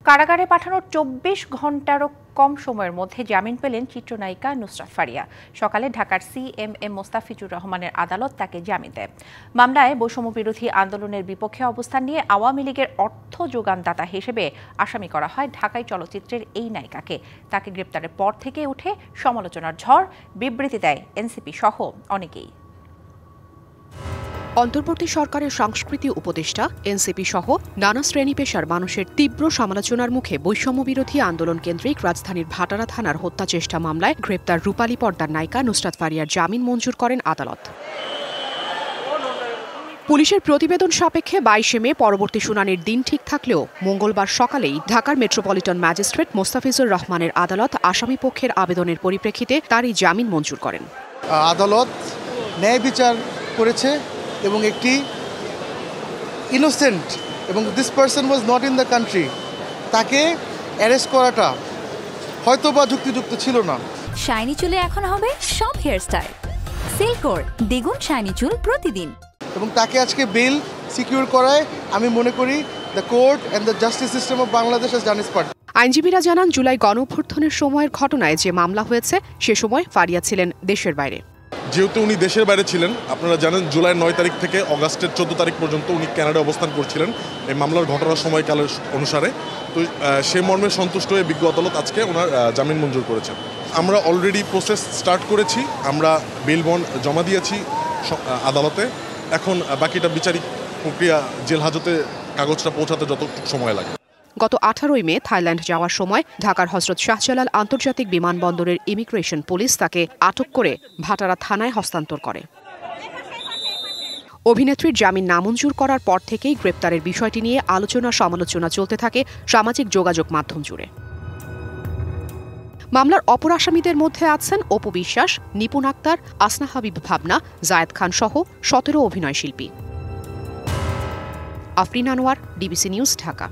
কারাগারে পাঠানোর ২৪ ঘণ্টারও কম সময়ের মধ্যে জামিন পেলেন চিত্রনায়িকা নুসরাত ফারিয়া। সকালে ঢাকার সিএমএম মোস্তাফিজুর রহমানের আদালত তাকে জামিন দেয়। মামলায় বৈষম্য বিরোধী আন্দোলনের বিপক্ষে অবস্থান নিয়ে আওয়ামী লীগের অর্থ যোগানদাতা হিসেবে আসামি করা হয় ঢাকাই চলচ্চিত্রের এই নায়িকাকে। তাকে গ্রেপ্তারের পর থেকে উঠে সমালোচনার ঝড়, বিবৃতি দেয় এনসিপি সহ অনেকেই। অন্তর্বর্তী সরকারের সংস্কৃতি উপদেষ্টা এনসিপি সহ নানা শ্রেণী পেশার মানুষের তীব্র সমালোচনার মুখে বৈষম্য বিরোধী আন্দোলন কেন্দ্রিক রাজধানীর ভাটারা থানার হত্যা চেষ্টা মামলায় গ্রেপ্তার রূপালী পর্দার নায়িকা নুসরাত ফারিয়ার জামিন মঞ্জুর করেন আদালত। পুলিশের প্রতিবেদন সাপেক্ষে ২২ মে পরবর্তী শুনানির দিন ঠিক থাকলেও মঙ্গলবার সকালেই ঢাকার মেট্রোপলিটন ম্যাজিস্ট্রেট মোস্তাফিজুর রহমানের আদালত আসামি পক্ষের আবেদনের পরিপ্রেক্ষিতে তারই জামিন মঞ্জুর করেন। আদালত ন্যায় বিচার করেছে এবং একটি ইনোসেন্ট এবং this person was not in the country, তাকে অ্যারেস্ট করাটা হয়তো বা যুক্তিযুক্ত ছিল না। শাইনি চুলে এখন হবে সব হেয়ারস্টাইল, সিল্কোর দ্বিগুণ শাইনি চুল প্রতিদিন। এবং তাকে আজকে বেল সিকিউর করায় আমি মনে করি the court and the justice system of Bangladesh has done it's part. আইনজীবীরা জানান, জুলাই গণঅভ্যুত্থানের সময়ের ঘটনায় যে মামলা হয়েছে সে সময় ফারিয়া ছিলেন দেশের বাইরে। যেহেতু উনি দেশের বাইরে ছিলেন, আপনারা জানেন জুলাই ৯ তারিখ থেকে অগাস্টের ১৪ তারিখ পর্যন্ত উনি কানাডায় অবস্থান করছিলেন এই মামলার ঘটনার সময়কালের অনুসারে। তো সে মর্মে সন্তুষ্ট হয়ে বিজ্ঞ আদালত আজকে ওনার জামিন মঞ্জুর করেছেন। আমরা অলরেডি প্রসেস স্টার্ট করেছি, আমরা বেল বন্ড জমা দিয়েছি আদালতে। এখন বাকিটা বিচারিক প্রক্রিয়া, জেল হাজতে কাগজটা পৌঁছাতে যতটুকু সময় লাগে। গত 18 মে থাইল্যান্ড যাওয়ার সময় ঢাকার হযরত শাহজালাল আন্তর্জাতিক বিমানবন্দরের ইমিগ্রেশন পুলিশ তাকে আটক করে ভাটারা থানায় হস্তান্তর করে। অভিনেত্রীর জামিন নামঞ্জুর করার পর থেকেই গ্রেপ্তারের বিষয়টি নিয়ে আলোচনা সমালোচনা চলতে থাকে সামাজিক যোগাযোগ মাধ্যম জুড়ে। মামলার অপর আসামিদের মধ্যে আছেন অপু বিশ্বাস, নিপুণ আক্তার, আসনা হাবিব ভাবনা, জায়েদ খান সহ 17 অভিনয়শিল্পী। Afrin Anwar, DBC news, Dhaka.